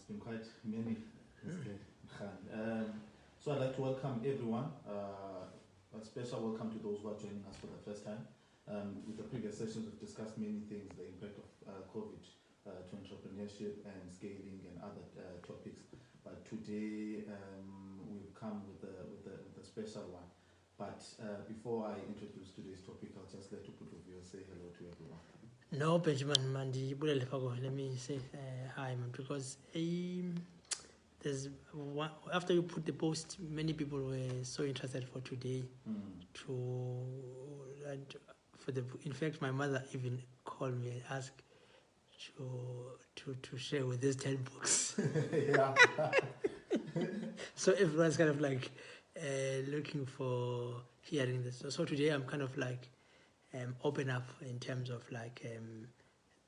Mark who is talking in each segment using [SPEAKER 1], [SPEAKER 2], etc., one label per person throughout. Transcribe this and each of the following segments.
[SPEAKER 1] been quite many. So I'd like to welcome everyone. A special welcome to those who are joining us for the first time. With the previous sessions, we've discussed many things, the impact of COVID to entrepreneurship and scaling and other topics. But today we've come with a special one. But before I introduce today's topic, I'll just let Uputuvio say hello to everyone.
[SPEAKER 2] No, Benjamin Mandi, let me say hi, man, because there's one, after you put the post, many people were so interested for today in fact, my mother even called me and asked to share with these 10 books.
[SPEAKER 1] Yeah.
[SPEAKER 2] So everyone's kind of like looking for hearing this. So today I'm kind of like open up in terms of like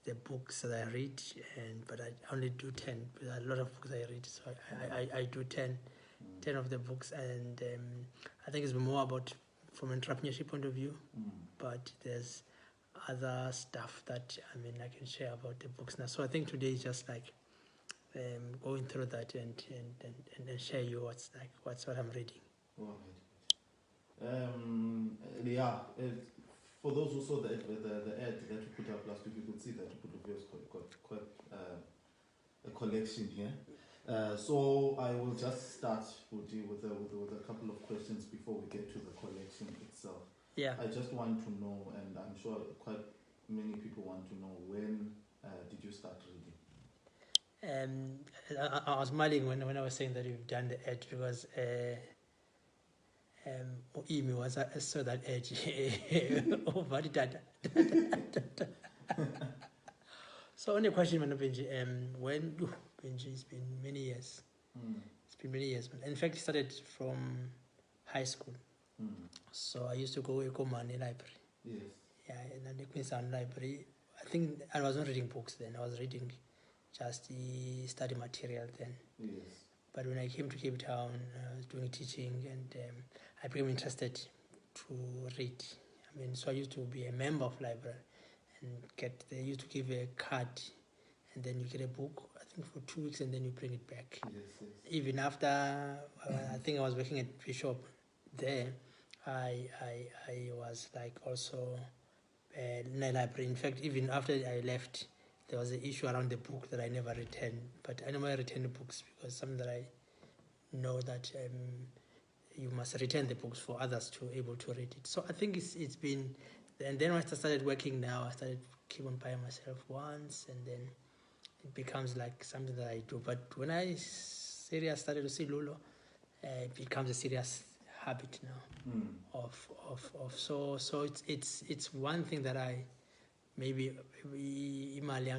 [SPEAKER 2] the books that I read, but I only do 10 because a lot of books I read, so I do 10 of the books, and I think it's more about from an entrepreneurship point of view, but there's other stuff that I can share about the books now. So I think today is just like going through that and share you what I'm reading.
[SPEAKER 1] All right. For those who saw the ad that you put up last week, you could see that Uputuvio's got quite a collection here. So I will just start with a couple of questions before we get to the collection itself.
[SPEAKER 2] Yeah.
[SPEAKER 1] I just want to know, and I'm sure quite many people want to know, when did you start reading?
[SPEAKER 2] I was smiling when I was saying that you've done the ad because Imi was I saw that edge over the So only question, Benji, when Benji, it's been many years. It's been many years. In fact, it started from high school. So I used to go to Komani Library.
[SPEAKER 1] Yes.
[SPEAKER 2] Yeah, and the Queenstown Library. I think I was not reading books then. I was reading just the study material then.
[SPEAKER 1] Yes.
[SPEAKER 2] But when I came to Cape Town, I was doing teaching, and I became interested to read. So I used to be a member of library, and they used to give a card, and then you get a book, I think for 2 weeks, and then you bring it back.
[SPEAKER 1] Yes.
[SPEAKER 2] Even after, I think I was working at Bishop there, I was like also in a library. In fact, even after I left, there was an issue around the book that I never returned. But I never returned the books because something that I know that you must return the books for others to able to read it. So I think it's been, and then when I started working now, I started keep on buying myself once, and then it becomes like something that I do. But when I started to see Lulu, it becomes a serious habit now. So it's one thing that I maybe imali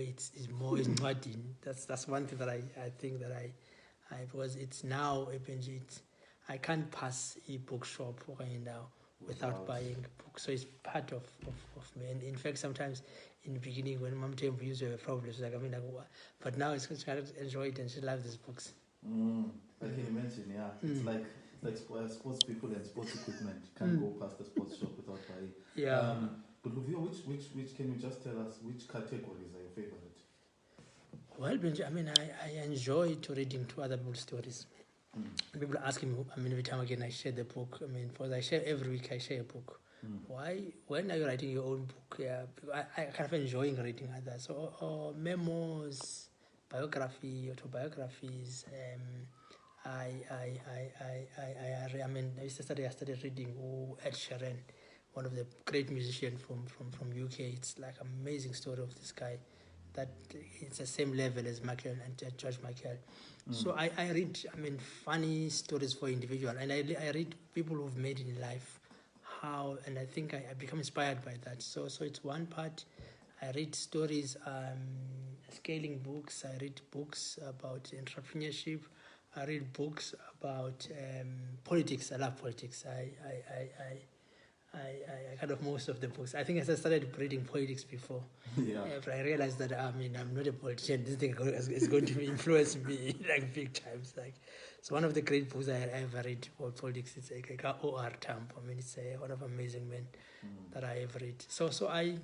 [SPEAKER 2] it's more is not in. That's one thing that I think that I because it's now I can't pass a bookshop now without buying books. So it's part of me. And in fact, sometimes in the beginning when Mom Temple used to have problems, but now it's kind of enjoy it and she loves these books.
[SPEAKER 1] I can imagine, yeah. It's like sports people and sports equipment. You can't go past the sports shop without buying.
[SPEAKER 2] Yeah.
[SPEAKER 1] But Luvio, which can you just tell us which categories are your favorite?
[SPEAKER 2] Well, Benji, I enjoy to reading to other people's stories. People ask me, every time again I share the book. Because I share every week, I share a book. Why? When are you writing your own book? Yeah, I kind of enjoying reading others. Or memos, biography, autobiographies. I started reading Ed Sheeran, one of the great musicians from UK. It's like amazing story of this guy that it's the same level as Michael and George Michael. So I read funny stories for individual, and I read people who've made it in life, and I think I become inspired by that. So it's one part. I read stories, scaling books. I read books about entrepreneurship. I read books about politics. I love politics. I kind of most of the books. I think I started reading politics before.
[SPEAKER 1] Yeah.
[SPEAKER 2] But I realized that I'm not a politician. This thing is going to influence me like big times. So one of the great books I ever read about politics is like O.R. Tambo. It's one of amazing men that I ever read. So I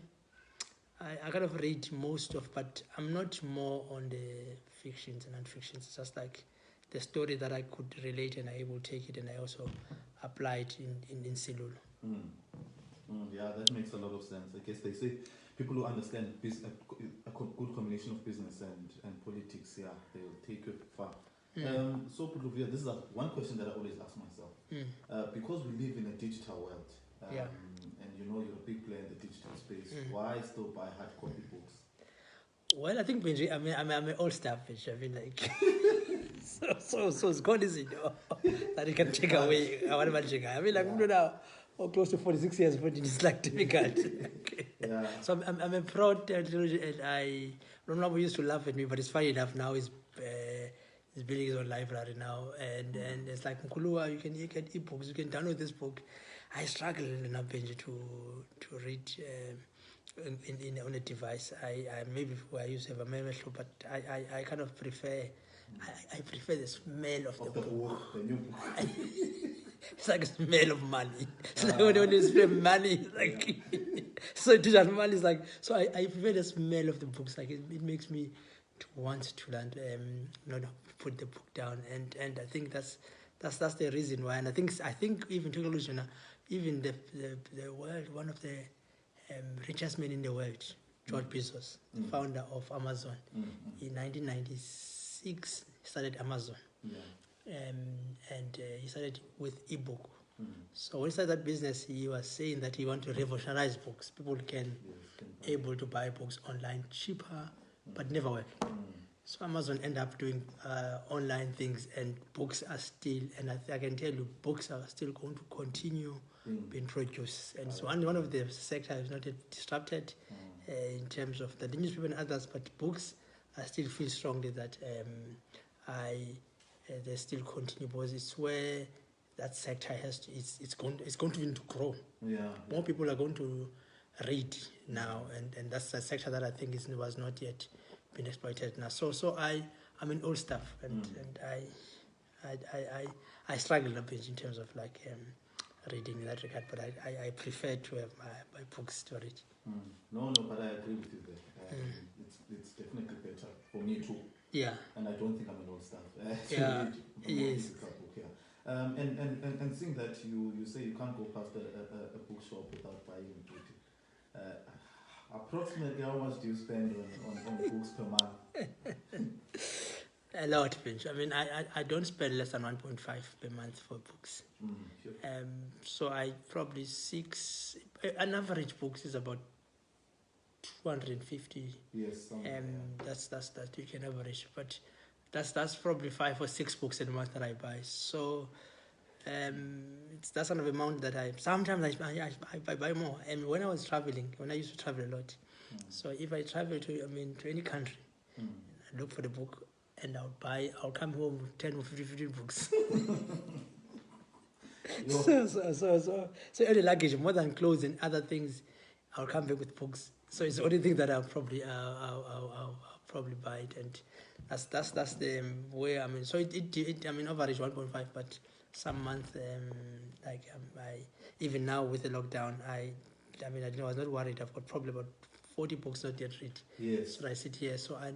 [SPEAKER 2] I kind of read most of, but I'm not more on the fictions and non-fictions. It's just like the story that I could relate, and I will take it, and I also apply it in Silulu.
[SPEAKER 1] Yeah, that makes a lot of sense. I guess they say people who understand a good combination of business and politics, yeah, they'll take it far. So, Puluvia, this is one question that I always ask myself. Because we live in a digital world, and you know you're a big player in the digital space, why still buy hard copy books?
[SPEAKER 2] Well, I think Benji, I'm an old staff, Benji. I mean, like, so it's gone easy, that you can take away. I mean, like, now, close to 46 years, but it's like difficult.
[SPEAKER 1] Yeah.
[SPEAKER 2] So I'm a proud technology, and I don't know, we used to laugh at me, but it's funny enough now. He's building his own library now, and it's like, Mkulua, you can get ebooks, you can download this book. I struggle enough, Benji, to read on a device. I maybe I used to have a memory, but I kind of prefer. I prefer the smell of the book.
[SPEAKER 1] The new book.
[SPEAKER 2] It's like a smell of money. It's like when you spray money, like so digital money is like. So I prefer the smell of the books. Like it makes me to want to learn, not put the book down, and I think that's the reason why. And I think even technology, even the world, one of the richest men in the world, George Bezos, the founder of Amazon, in 1996 started Amazon. And he started with ebook. So when he started that business, he was saying that he wanted to revolutionize books. People can able to buy books online cheaper, but never work. So Amazon ended up doing online things, and books are still, and I can tell you, books are still going to continue being produced. And so one of the sectors is not yet disrupted in terms of the newspaper and others, but books, I still feel strongly that they still continue, because it's where that sector has to, it's going to begin to grow. More people are going to read now, and that's a sector that I think was not yet been exploited now. So I'm in old stuff, and I struggle a bit in terms of like reading in that regard, but I prefer to have my books to read.
[SPEAKER 1] No, but I agree with you there. It's definitely better for me too.
[SPEAKER 2] Yeah.
[SPEAKER 1] And I don't think I'm an old staff.
[SPEAKER 2] Yeah. Yes.
[SPEAKER 1] And seeing that you say you can't go past a bookshop without buying a book. Approximately how much do you spend on books per month?
[SPEAKER 2] A lot, Benji. I mean, I don't spend less than 1.5 per month for books.
[SPEAKER 1] Sure.
[SPEAKER 2] So I probably an average books is about 250.
[SPEAKER 1] Yes.
[SPEAKER 2] That's you can average, but that's probably 5 or 6 books a month that I buy. So that's kind of amount that I sometimes I buy more. And when I was traveling, when I used to travel a lot, so if I travel to any country, I look for the book, and I'll come home with 10 or 15 books. So any luggage, more than clothes and other things, I'll come back with books. So it's the only thing that I'll probably buy it, and that's the way. So it average 1.5, but some month I even now with the lockdown, I was not worried. I've got probably about 40 books not yet read.
[SPEAKER 1] Yes.
[SPEAKER 2] So I sit here, so I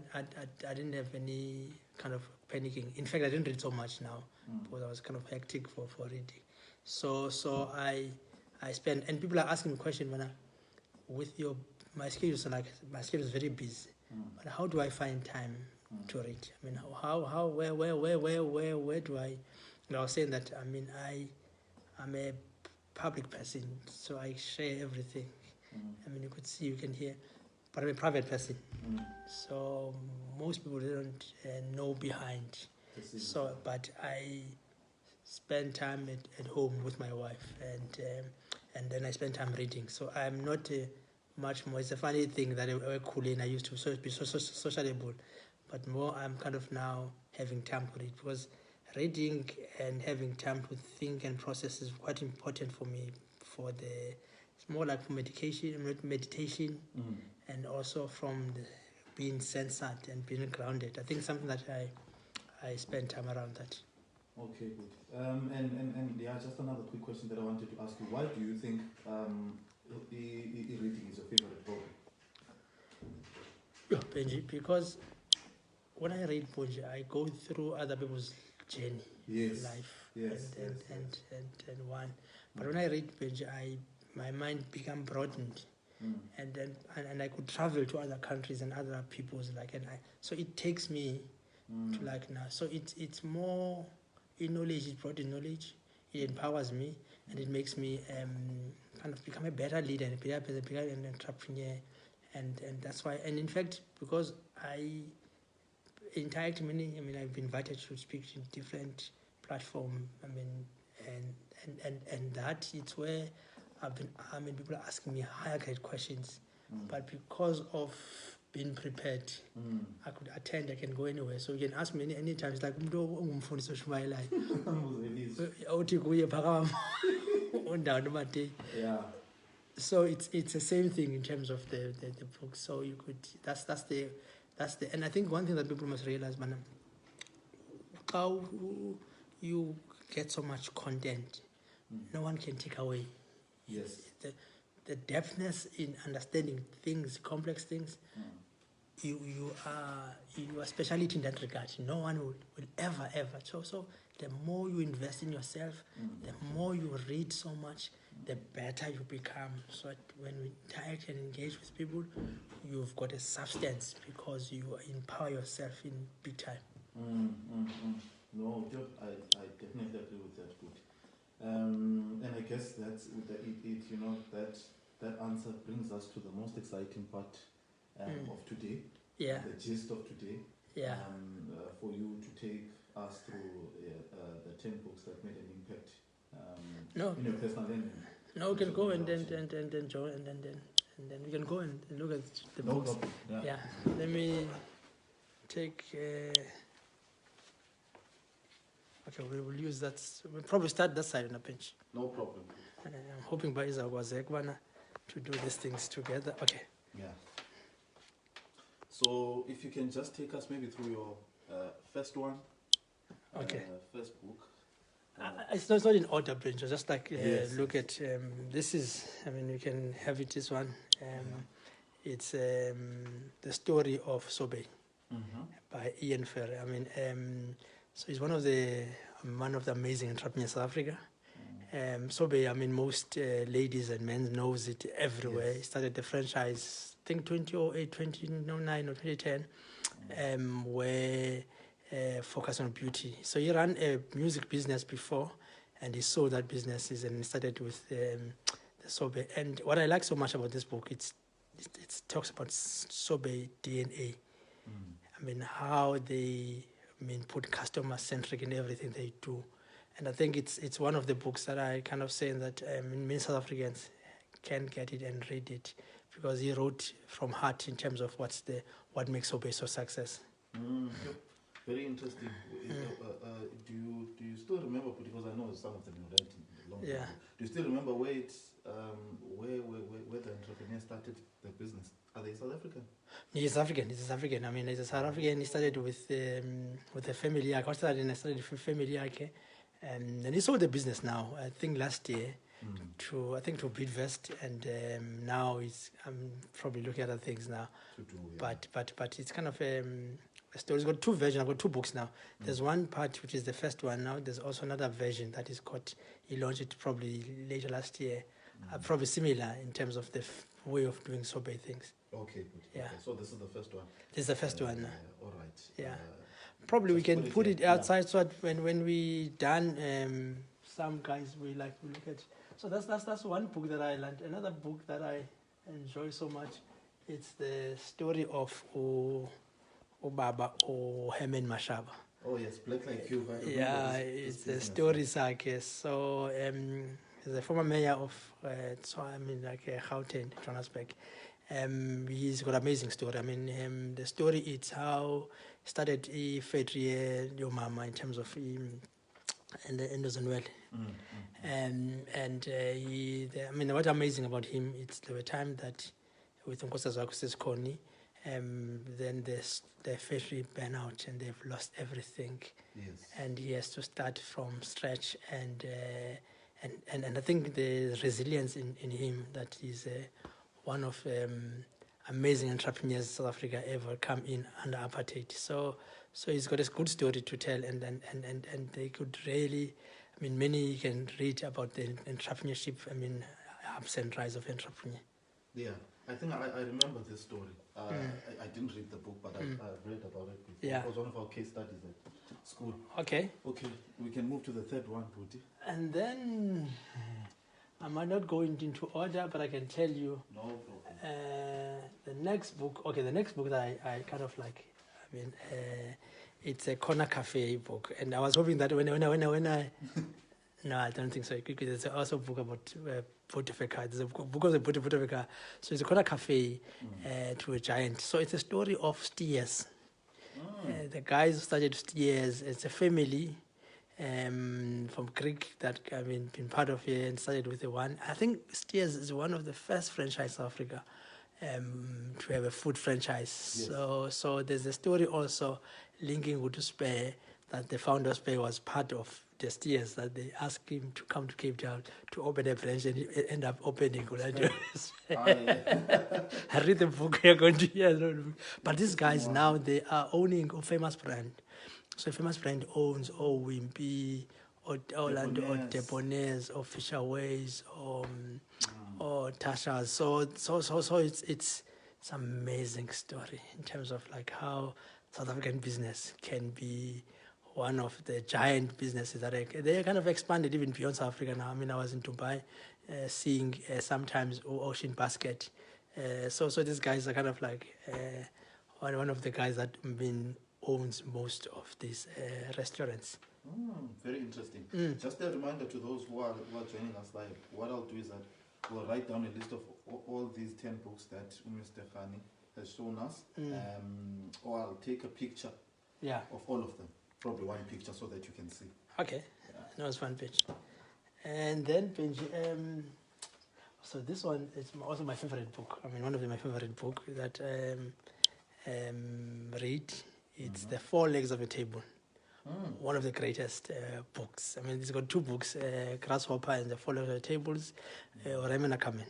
[SPEAKER 2] didn't have any kind of panicking. In fact, I didn't read so much now because I was kind of hectic for reading. So I spend, and people are asking me questions when my schedule is very busy. But how do I find time to read? Where do I? I was saying that I'm a public person, so I share everything. You could see, you can hear, but I'm a private person. So most people don't know behind. So, but I spend time at home with my wife, and then I spend time reading. So I'm not much more. It's a funny thing that I cool in. I used to be so sociable, but more I'm kind of now having time to read, because reading and having time to think and process is quite important for me. It's more like for meditation, and also from being censored and being grounded. I think something that I spend time around that.
[SPEAKER 1] Okay, good. And yeah, just another quick question that I wanted to ask you. Why do you think reading is your favorite hobby?
[SPEAKER 2] Yeah, Benji, because when I read Benji, I go through other people's journey
[SPEAKER 1] Yes.
[SPEAKER 2] in life,
[SPEAKER 1] Yes.
[SPEAKER 2] and one. But when I read Benji, my mind become broadened, and then and I could travel to other countries and other people's so it takes me to now. So it's more in knowledge. It brought in knowledge. It empowers me, and it makes me kind of become a better leader and a better entrepreneur, and that's why. And in fact, because I interact many, I've been invited to speak in different platforms. And that it's where people are asking me higher grade questions, but because of being prepared, I could attend. I can go anywhere. So you can ask me any time. It's like
[SPEAKER 1] Yeah.
[SPEAKER 2] so it's the same thing in terms of the book. So you could that's the and I think one thing that people must realize, man, how you get so much content, no one can take away.
[SPEAKER 1] Yes.
[SPEAKER 2] The depthness in understanding things, complex things, you are speciality in that regard. No one will ever. So the more you invest in yourself, the more you read so much, the better you become. So when we interact and engage with people, you've got a substance because you empower yourself in big time.
[SPEAKER 1] No, I definitely agree with that. Good. And I guess that's that answer brings us to the most exciting part of today.
[SPEAKER 2] Yeah.
[SPEAKER 1] The gist of today.
[SPEAKER 2] Yeah.
[SPEAKER 1] For you to take us through the 10 books that made an impact in your personal learning.
[SPEAKER 2] No, we can go and then join and then we can go and look at the books.
[SPEAKER 1] Problem.
[SPEAKER 2] Yeah. Let me take. Okay, we will use that. We'll probably start that side on a bench.
[SPEAKER 1] No problem.
[SPEAKER 2] I'm hoping by Isa Wazekwana to do these things together. Okay.
[SPEAKER 1] Yeah. So if you can just take us maybe through your first one.
[SPEAKER 2] Okay.
[SPEAKER 1] First book.
[SPEAKER 2] It's not in order, bench. Just
[SPEAKER 1] Yes,
[SPEAKER 2] look at this is. You can have it. This one. It's the story of Sobe by Ian Ferry. So he's one of the amazing entrepreneurs in South Africa. Sobe, most ladies and men knows it everywhere. He started the franchise, I think 2008, 2009 or 2010, where focused on beauty. So he ran a music business before, and he sold that business and started with the Sobe. And what I like so much about this book, it talks about Sobe DNA. How they put customer-centric in everything they do. And I think it's one of the books that I kind of say that many South Africans can get it and read it, because he wrote from heart in terms of what makes Sobe so success.
[SPEAKER 1] Very interesting. Do you still remember, because I know some of them you read long ago. Do you still remember where the entrepreneur started the business? Are they South African?
[SPEAKER 2] He's South African. He's South African. He's a South African. He started with a family. I started with a family. And he sold the business now, I think last year, to Bidvest, and now I'm probably looking at other things now. But it's kind of a story. It's got two versions. I've got two books now. There's one part which is the first one now. There's also another version that is called. He launched it probably later last year. Probably similar in terms of the way of doing Sobe things.
[SPEAKER 1] Okay, good.
[SPEAKER 2] Yeah.
[SPEAKER 1] Okay. So this is the first one.
[SPEAKER 2] This is the first one.
[SPEAKER 1] All right.
[SPEAKER 2] Yeah. Probably we can put it outside so that when we done, some guys we look at. So that's one book that I learned. Another book that I enjoy so much, it's the story of Baba or Herman Mashaba.
[SPEAKER 1] Oh yes, Black Like You.
[SPEAKER 2] It's the story saga. So he's a former mayor of Gauteng, Johannesburg. He's got an amazing story. The story is how he started Fedri your mama in terms of him and the Endozonwell. What's amazing about him, it's the time that with Nkosazwaku's Koni, then the factory burn out and they've lost everything.
[SPEAKER 1] Yes.
[SPEAKER 2] And he has to start from scratch, and I think the resilience in him, that is one of amazing entrepreneurs in South Africa ever come in under apartheid. So he's got a good story to tell, and they could really, I mean, many can read about the entrepreneurship, I mean, ups and rise of entrepreneur.
[SPEAKER 1] Yeah, I think I remember this story. I didn't read the book, but I read about it before.
[SPEAKER 2] Yeah.
[SPEAKER 1] It was one of our case studies at school.
[SPEAKER 2] Okay.
[SPEAKER 1] Okay, we can move to the third one, Budi.
[SPEAKER 2] And then, I might not go into order, but I can tell you.
[SPEAKER 1] No problem.
[SPEAKER 2] The next book that I kind of like, I mean, it's a corner cafe book, and I was hoping that when I no, I don't think so. There's also a book about Potifeka. There's a book of the Potifeka. So it's a corner cafe to a giant. So it's a story of steers. The guys who started steers, it's a family from Greek that, I mean, been part of here and started with the one. I think Steers is one of the first franchise in Africa to have a food franchise. Yes. So there's a story also linking with Spare, that the founder of Spare was part of the Steers, that they asked him to come to Cape Town to open a branch, and he ended up opening. I read the book, you're going to hear. But these guys now, they are owning a famous brand. So a famous brand owns Wimpy, or Orlando, or Debonair's, or Fisherways, or Tasha's. So it's amazing story in terms of like how South African business can be one of the giant businesses that they kind of expanded even beyond South Africa now. I mean, I was in Dubai seeing sometimes Ocean Basket. So these guys are kind of like one of the guys that owns most of these restaurants.
[SPEAKER 1] Very interesting. Just a reminder to those who are joining us live, what I'll do is that we'll write down a list of all these 10 books that Mr. Khani has shown us, or I'll take a picture of all of them. Probably one picture so that you can see. Okay. Yeah.
[SPEAKER 2] No, it's one page. And then Benji, so this one is also my favorite book. I mean, one of my favorite book that read. It's The Four Legs of a Table. One of the greatest books. I mean, it's got two books, Grasshopper and The Four Legs of the Tables, Raymond Ackerman,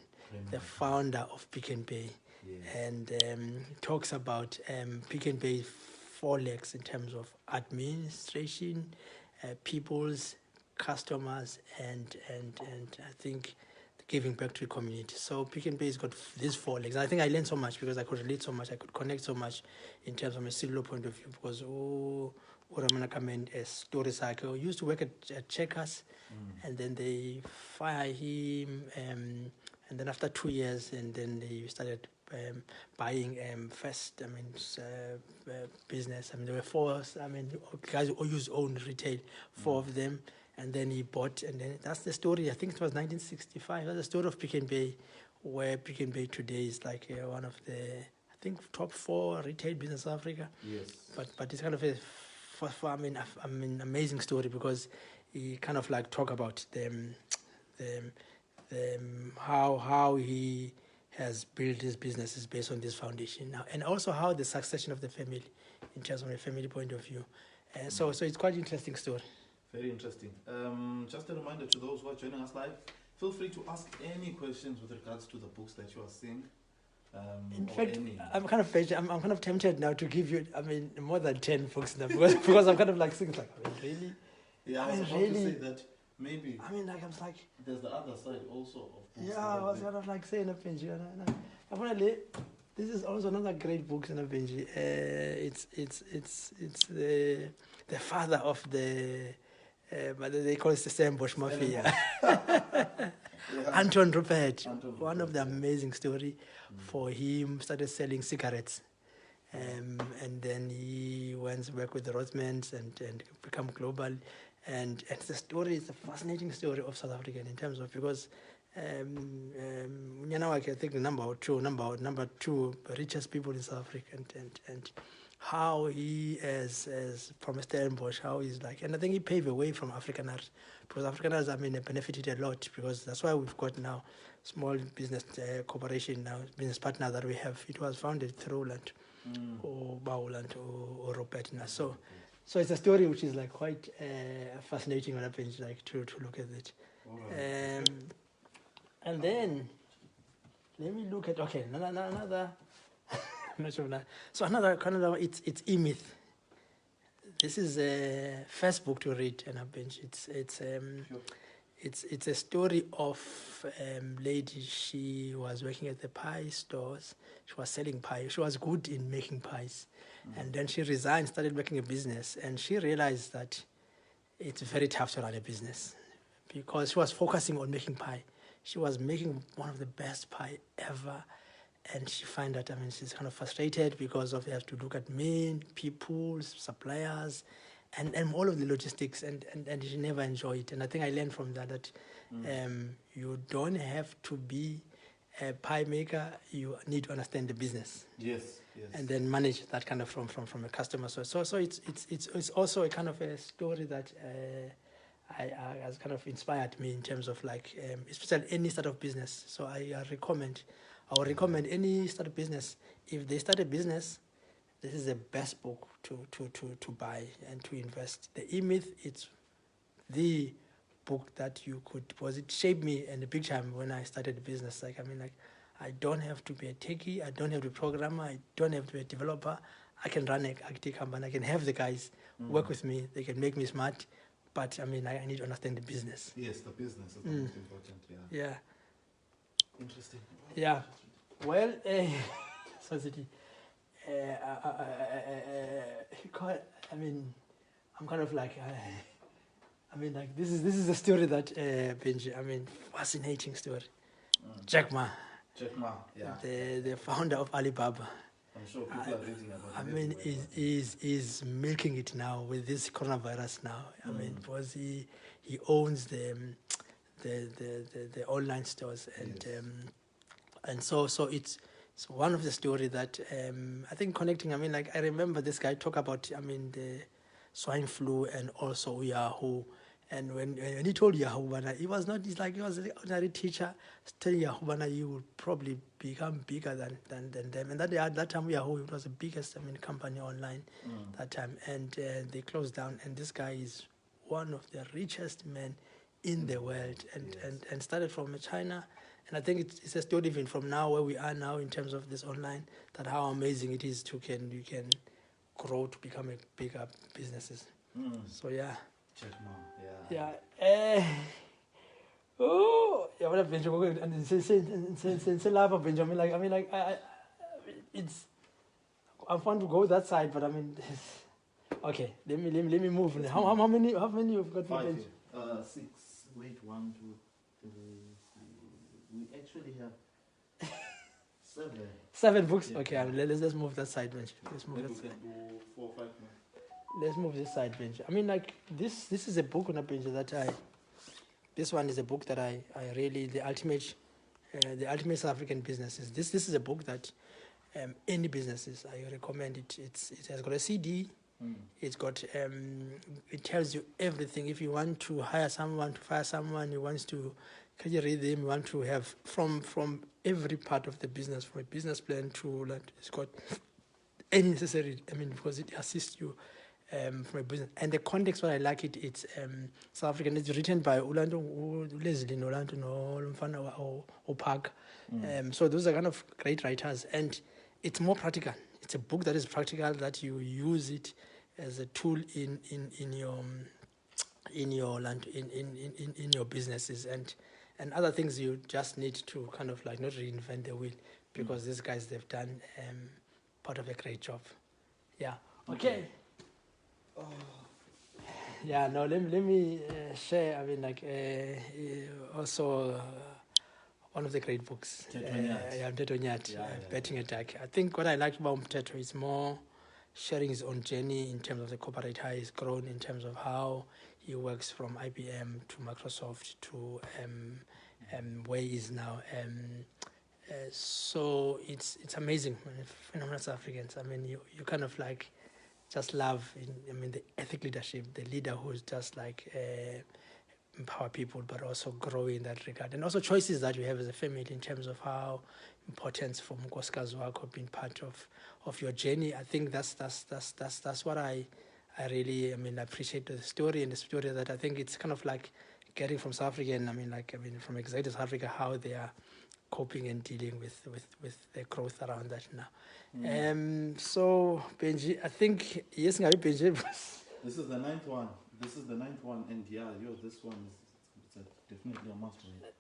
[SPEAKER 2] the founder of Pick n Pay. Yeah. And talks about Pick n Pay 4 legs in terms of administration, people's, customers, and I think giving back to the community. So Pick n Pay has got these 4 legs. And I think I learned so much because I could relate so much, I could connect so much in terms of a similar point of view, because Ramana Kamen, a story cycle, used to work at Checkers, and then they fire him, and then after 2 years, and then they started buying first, I mean, business. I mean, there were 4, I mean, guys who used own retail, 4 of them, and then he bought, and then that's the story. I think it was 1965. That's the story of Pick n Pay, where Pick n Pay today is like one of the, I think, top 4 retail business in Africa. Yes. But it's kind of amazing story, because he kind of like talk about how he has built his businesses based on this foundation now, and also how the succession of the family, in terms of a family point of view. So it's quite an interesting story.
[SPEAKER 1] Very interesting. Just a reminder to those who are joining us live, feel free to ask any questions with regards to the books that you are seeing.
[SPEAKER 2] In fact, I'm kind of tempted now to give you, I mean, more than 10 books now, because I'm kind of like thinking like, I mean, really?
[SPEAKER 1] Yeah, I was about to say that maybe.
[SPEAKER 2] I mean, like, I was like,
[SPEAKER 1] there's the other side also of books.
[SPEAKER 2] Yeah, I was kind of like saying, Benji, apparently, this is also another great book, Benji. It's the father of the, they call it the Stellenbosch Mafia. Anton Rupert, one of the amazing story. For him, started selling cigarettes, and then he went to work with the Rothmans and become global. And the story is a fascinating story of South African in terms of, because I think the number two richest people in South Africa, and how he as from Stellenbosch, how he's like, and I think he paved the way from Afrikaners, because Afrikaners, I mean, benefited a lot, because that's why we've got now small business corporation now, business partner that we have. It was founded through Land or Bauland or Robert. So it's a story which is like quite fascinating when happens, like to look at it. And then let me look at another I'm not sure. So another it's E-Myth. This is a first book to read, and Benji. It's a story of lady. She was working at the pie stores. She was selling pie. She was good in making pies, and then she resigned, started making a business, and she realized that it's very tough to run a business because she was focusing on making pie. She was making one of the best pie ever. And she find that, she's kind of frustrated because of you have to look at men, people, suppliers, and all of the logistics, and she never enjoyed it. And I think I learned from that you don't have to be a pie maker, you need to understand the business.
[SPEAKER 1] Yes.
[SPEAKER 2] And then manage that kind of from a customer. So it's also a kind of a story that has kind of inspired me in terms of like, especially any start of business. So I would recommend any start of business. If they start a business, this is the best book to buy and to invest. The E-Myth, it's the book that you could, because it shaped me in the big time when I started the business. I don't have to be a techie, I don't have to be a programmer, I don't have to be a developer. I can run a IT company, I can have the guys work with me, they can make me smart, but I need to understand the business.
[SPEAKER 1] Yes, the business is the most important,
[SPEAKER 2] Yeah.
[SPEAKER 1] Interesting.
[SPEAKER 2] Yeah. Well, I'm kind of like, this is a story that Benji, fascinating story. Jack Ma,
[SPEAKER 1] yeah.
[SPEAKER 2] the founder of Alibaba.
[SPEAKER 1] I'm sure people are reading about it.
[SPEAKER 2] Is milking it now with this coronavirus now. Because he owns the online stores, and
[SPEAKER 1] Yes.
[SPEAKER 2] And so it's one of the story that I think connecting. I remember this guy talk about the swine flu and also Yahoo. And when he told Yahoo, he was not. He was an ordinary teacher telling Yahoo, you would probably become bigger than them. And that time Yahoo, it was the biggest company online that time, and they closed down. And this guy is one of the richest men in the world, and started from China. And I think it's a story even from now where we are now in terms of this online, that how amazing it is you can grow to become a bigger businesses. So yeah.
[SPEAKER 1] Check Ma,
[SPEAKER 2] Yeah. What a Benji, and say lava Benji. It's I want to go that side, but okay. Let me move. How many you've got?
[SPEAKER 1] 5 here. 6. Wait, 1, 2, 3. We actually have 7.
[SPEAKER 2] 7 books.
[SPEAKER 1] Yeah.
[SPEAKER 2] Okay, let's move that side bench. Let's move
[SPEAKER 1] Maybe
[SPEAKER 2] that
[SPEAKER 1] we
[SPEAKER 2] side.
[SPEAKER 1] can do 4 or 5 more.
[SPEAKER 2] Let's move this side bench. This is a book on a bench that this one is a book that I really the ultimate South African businesses. This is a book that any businesses I recommend it. It has got a CD. It's got it tells you everything. If you want to hire someone, to fire someone, you want to can you read them, you want to have from every part of the business, from a business plan to like it's got any necessary because it assists you from a business. And the context what I like it's South African. It's written by Leslie Nolanto or Park. So those are kind of great writers, and it's more practical. It's a book that is practical, that you use it as a tool in your businesses and other things. You just need to kind of like not reinvent the wheel, because these guys, they've done part of a great job. Yeah. Okay. Yeah. No. Let me share. Also. One of the great books. Mteto Nyati, Betting Attack. I think what I liked about Mteto is more sharing his own journey in terms of the corporate, how he's grown, in terms of how he works from IBM to Microsoft to where he is now. So it's amazing. Phenomenal South Africans. You kind of like just love, the ethic leadership, the leader who's just like empower people, but also grow in that regard, and also choices that you have as a family in terms of how important for Mkoska's work or being part of your journey. I think that's what I really appreciate the story, and the story that I think it's kind of like getting from South Africa, from Executive South Africa, how they are coping and dealing with the growth around that now. So Benji, I think yes, Benji.
[SPEAKER 1] This is the ninth one. And yeah, this one is definitely a must read.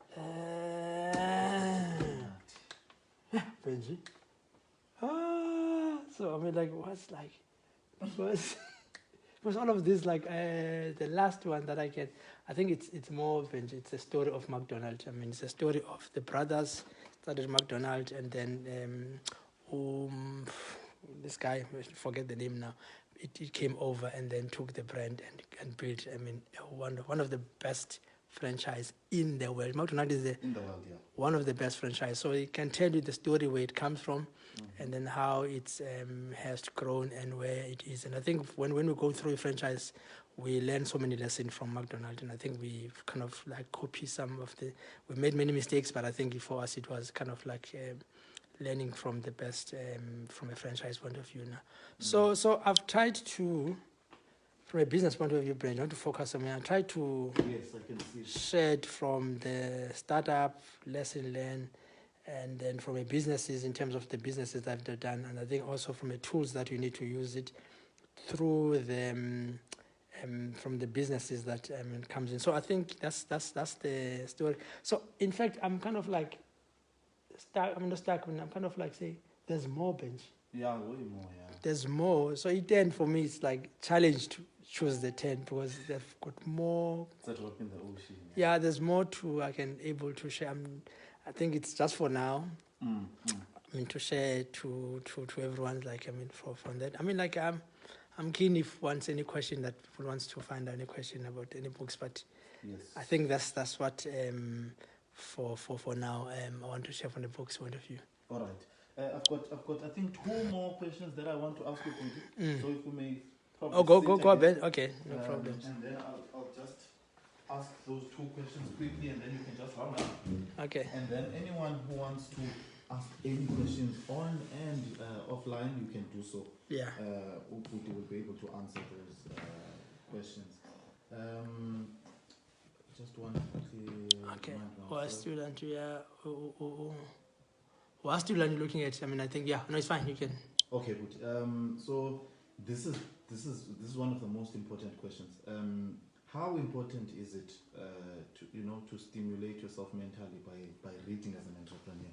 [SPEAKER 2] Benji. So I mean, like, was all of this like the last one that I think it's more Benji. It's a story of McDonald's. I mean, it's a story of the brothers started McDonald's, and then this guy, I forget the name now. It came over and then took the brand and built. I mean, one of the best franchise in the world. McDonald's is
[SPEAKER 1] in the world, yeah,
[SPEAKER 2] one of the best franchise. So it can tell you the story where it comes from, and then how it has grown and where it is. And I think when we go through a franchise, we learn so many lessons from McDonald's. And I think we kind of like copy some of we made many mistakes, but I think for us it was kind of like learning from the best from a franchise point of view now. So I've tried to, from a business point of view, Brent, not to focus on me. I try to share it from the startup, lesson learned, and then from a businesses in terms of the businesses that they've done, and I think also from the tools that you need to use it through the from the businesses that comes in. So I think that's the story. So in fact, I'm kind of like stuck. I'm not stuck. I'm kind of like saying there's more, Benji.
[SPEAKER 1] Yeah, way more. Yeah.
[SPEAKER 2] There's more. So it for me, it's like challenge to choose the 10 because they've got more.
[SPEAKER 1] It's like in the ocean.
[SPEAKER 2] Yeah, there's more I can able to share. I think it's just for now. I mean, to share to everyone. Like, I mean, from that. I mean, like, I'm keen if wants any question that people wants to find out any question about any books, but
[SPEAKER 1] yes,
[SPEAKER 2] I think that's what for now I want to share from the books point of view.
[SPEAKER 1] All right. I've got I think 2 more questions that I want to ask you, Benji. So if we may probably
[SPEAKER 2] go Ben. Okay, no problem.
[SPEAKER 1] And then I'll just ask those 2 questions quickly, and then you can just round up.
[SPEAKER 2] Okay.
[SPEAKER 1] And then anyone who wants to ask any questions on and offline, you can do so.
[SPEAKER 2] Yeah.
[SPEAKER 1] We will be able to answer those questions. Just one quickly.
[SPEAKER 2] Okay. What student? Yeah. What student are you looking at? I mean, I think no, it's fine. You can.
[SPEAKER 1] Okay, good. So this is one of the most important questions. How important is it to stimulate yourself mentally by reading as an entrepreneur?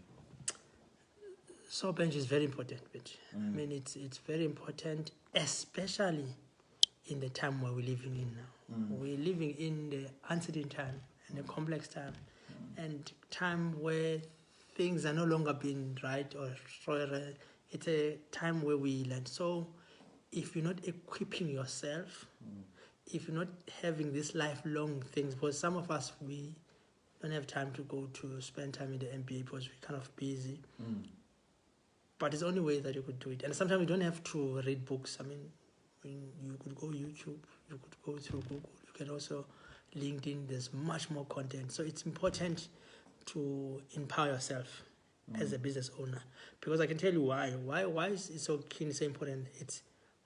[SPEAKER 2] So Benji is very important, Benji. I mean, it's very important, especially in the time where we're living in now. We're living in the uncertain time and a complex time, and time where things are no longer being right or it's a time where we learn. So if you're not equipping yourself, if you're not having these lifelong things, because some of us, we don't have time to go to spend time in the MBA because we're kind of busy. But it's the only way that you could do it. And sometimes you don't have to read books. I mean, you could go YouTube, you could go through Google, you can also LinkedIn. There's much more content. So it's important to empower yourself as a business owner. Because I can tell you why. Why is it so keen, so important? It's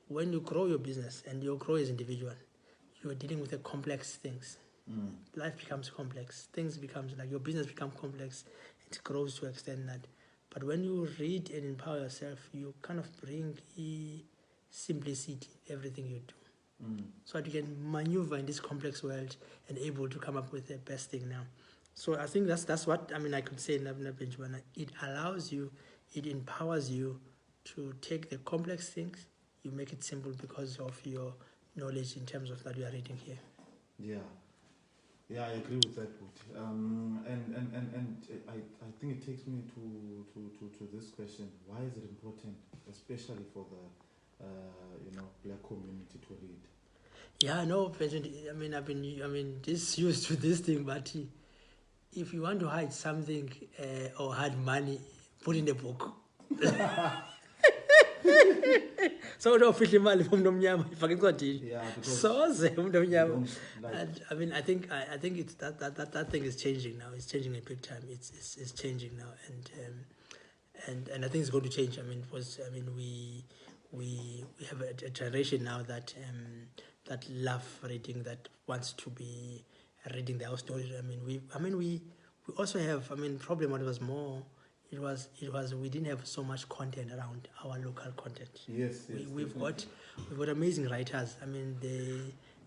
[SPEAKER 2] when you grow your business and you grow as an individual, you are dealing with the complex things. Life becomes complex. Things becomes like your business becomes complex. It grows to extend that. But when you read and empower yourself, you kind of bring simplicity everything you do. So that you can maneuver in this complex world and able to come up with the best thing now. So I think that's what I could say in Benji. It allows you, it empowers you to take the complex things, you make it simple because of your knowledge in terms of that you are reading here.
[SPEAKER 1] Yeah, I agree with that. And I think it takes me to this question: why is it important, especially for the black community, to read?
[SPEAKER 2] Yeah, no, I've been just used to this thing, but if you want to hide something or hide money, put in the book. So don't feel imali from nomnyama ifake encwadini.
[SPEAKER 1] Yeah, because
[SPEAKER 2] soze umuntu omnyama. And I think it's that thing is changing now. It's changing a big time. It's changing now, and I think it's going to change. We have a generation now that love reading, that wants to be reading their stories. We we also have, I mean, problem what was more, it was we didn't have so much content around our local content.
[SPEAKER 1] Yes,
[SPEAKER 2] We've got amazing writers. I mean,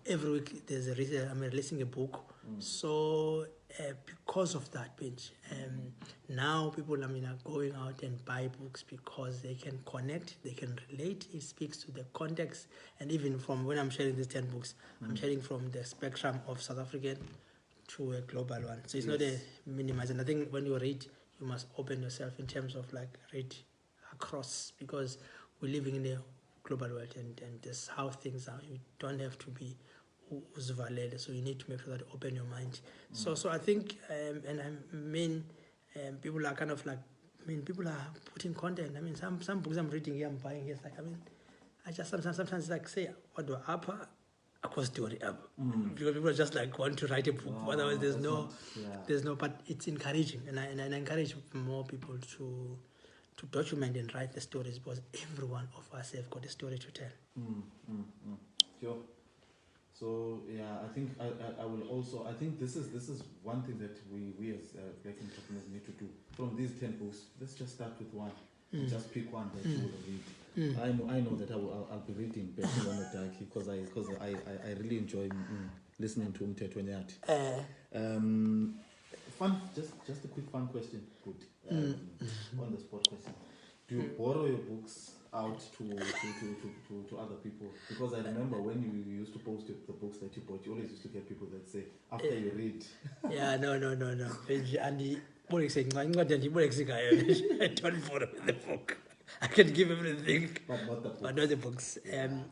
[SPEAKER 2] every week there's releasing a book. So because of that, Benji, now people, are going out and buy books because they can connect, they can relate. It speaks to the context, and even from when I'm sharing these 10 books, I'm sharing from the spectrum of South African to a global one. So it's not a minimized. And I think when you read, you must open yourself in terms of read across, because we're living in a global world, and that's how things are. You don't have to be uzivalele, so you need to make sure that you open your mind. So I think, people are kind of people are putting content. Some books I'm reading here, I'm buying here. It's I just sometimes say, what do I upper? Across story up, because people just want to write a book. Otherwise, there's no. But it's encouraging, and I encourage more people to document and write the stories, because every one of us have got a story to tell.
[SPEAKER 1] Sure. So I think I will also. I think this is one thing that we as black entrepreneurs need to do. From these 10 books, let's just start with one. Just pick one that you will read. I know that I'll be reading Benji Wanodaki because I really enjoy listening to Mtetwenyati. Fun, just a quick fun question. Good. On the spot question. Do you borrow your books out to other people? Because I remember when you used to post the books that you bought, you always used to get people that say, after you read.
[SPEAKER 2] No. Benji, and I don't borrow the book. I can give everything, but not the books.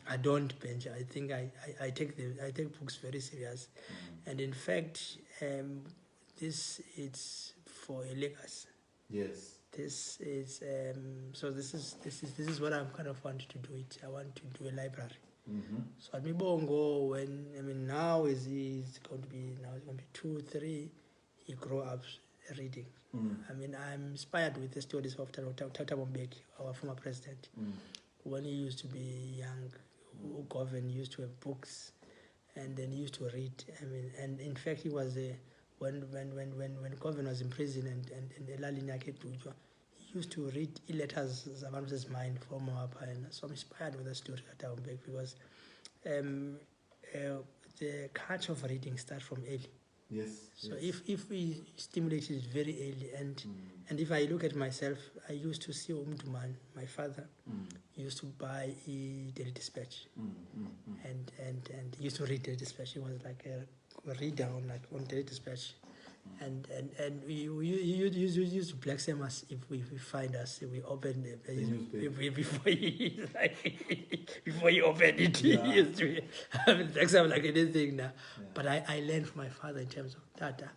[SPEAKER 2] I don't, Benji. I think I take books very serious, and in fact, this is for a legacy.
[SPEAKER 1] Yes.
[SPEAKER 2] This is This is what I'm kind of wanting to do. I want to do a library. So at Mibongo, when now he's going to be 2, 3, he grow up reading. I'm inspired with the stories of Tata Mbeki, our former president. When he used to be young, Govan used to have books, and then he used to read. And in fact, he was when Govan was in prison and Elalinya Ketujwa, he used to read letters Zaban's mind from Moapa. And so I'm inspired with the story of Tata Mbeki, because the culture of reading starts from early.
[SPEAKER 1] Yes.
[SPEAKER 2] So if we stimulate it very early, and if I look at myself, I used to see Umduman, my father, used to buy a Daily Dispatch, and used to read Daily Dispatch. He was like a reader on Daily Dispatch, and we used to blacksem us if we find us. We open the newspaper before you open it. He used to blacksem like anything now. Yeah. But I learned from my father in terms of Tata.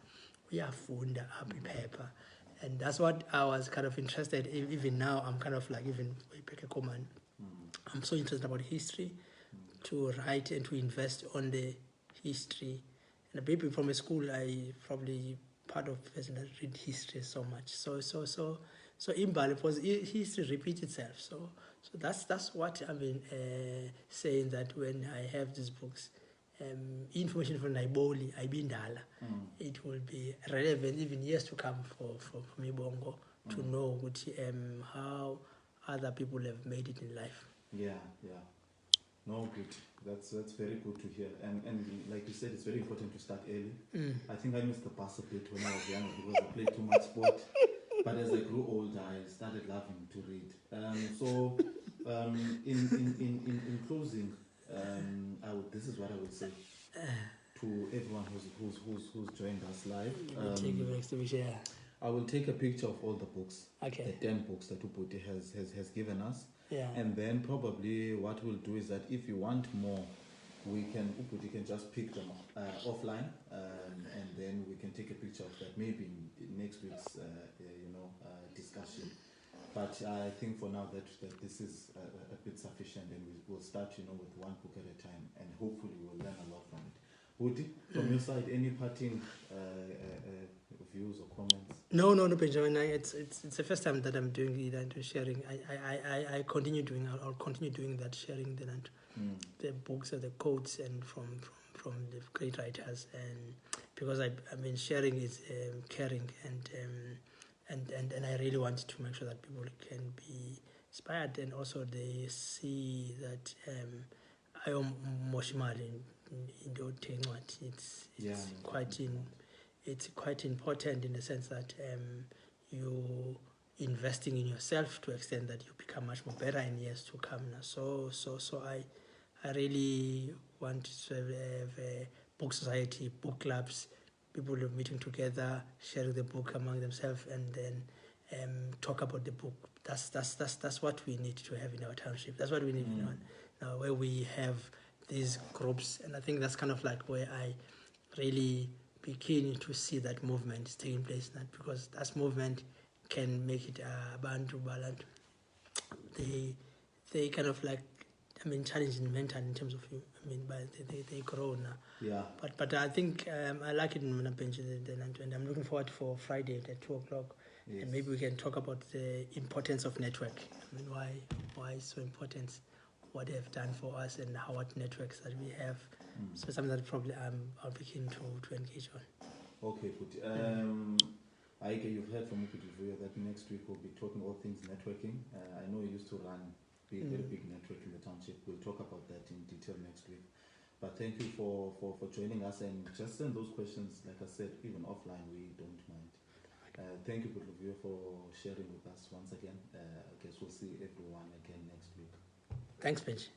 [SPEAKER 2] We are funda happy paper, and that's what I was kind of interested in. Even now, I'm kind of even Peke Koman. I'm so interested about history, to write and to invest on the history. And maybe from a school, I probably part of person that read history so much. So Imbali, because history repeats itself. So that's what I've been saying, that when I have these books, information from Naiboli, Ibindala, it will be relevant even years to come for Mibongo to know how other people have made it in life.
[SPEAKER 1] Yeah. No, good. That's very good to hear. And like you said, it's very important to start early. I think I missed the bus a bit when I was younger because I played too much sport. But as I grew older, I started loving to read. In closing, this is what I would say to everyone who's joined us live. I will take a picture of all the books, the 10 books that Uputi has given us. Yeah. And then probably what we'll do is that if you want more, Uputi can just pick them offline, and then we can take a picture of that maybe in next week's discussion. But I think for now that this is a bit sufficient, and we'll start with one book at a time, and hopefully we'll learn a lot from it. Woody, from your side, any parting views or comments? No,
[SPEAKER 2] Benjamin. It's the first time that I'm doing it and sharing. I'll continue doing that, sharing the books and the quotes and from from the great writers, and because I mean sharing is caring, and I really want to make sure that people can be inspired, and also they see that I am moshimali into what it's quite important in the sense that you investing in yourself to extend that you become much more better in years to come now. So I really want to have a book society, book clubs, people meeting together, sharing the book among themselves, and then talk about the book. That's what we need to have in our township. That's what we need now, where we have these groups, and I think that's kind of like where I really be keen to see that movement is taking place now, because that movement can make it Bantu Balant. They kind of like, I mean, challenging mental in terms of, I mean, but they grow now.
[SPEAKER 1] Yeah.
[SPEAKER 2] But I think I like it in Benji, and I'm looking forward for Friday at 2:00.
[SPEAKER 1] Yes.
[SPEAKER 2] And maybe we can talk about the importance of network. I mean, why it's so important, what they have done for us, and what networks that we have. So something that probably I'll be keen to engage on.
[SPEAKER 1] Okay, good. Aike, you've heard from Ukutivuyo that next week we'll be talking all things networking. I know you used to run a very big network in the township. We'll talk about that in detail next week. But thank you for joining us, and just send those questions, like I said, even offline, we don't mind. Thank you, Ukutivuyo, for sharing with us once again. I guess we'll see everyone again next week.
[SPEAKER 2] Thanks, Benji.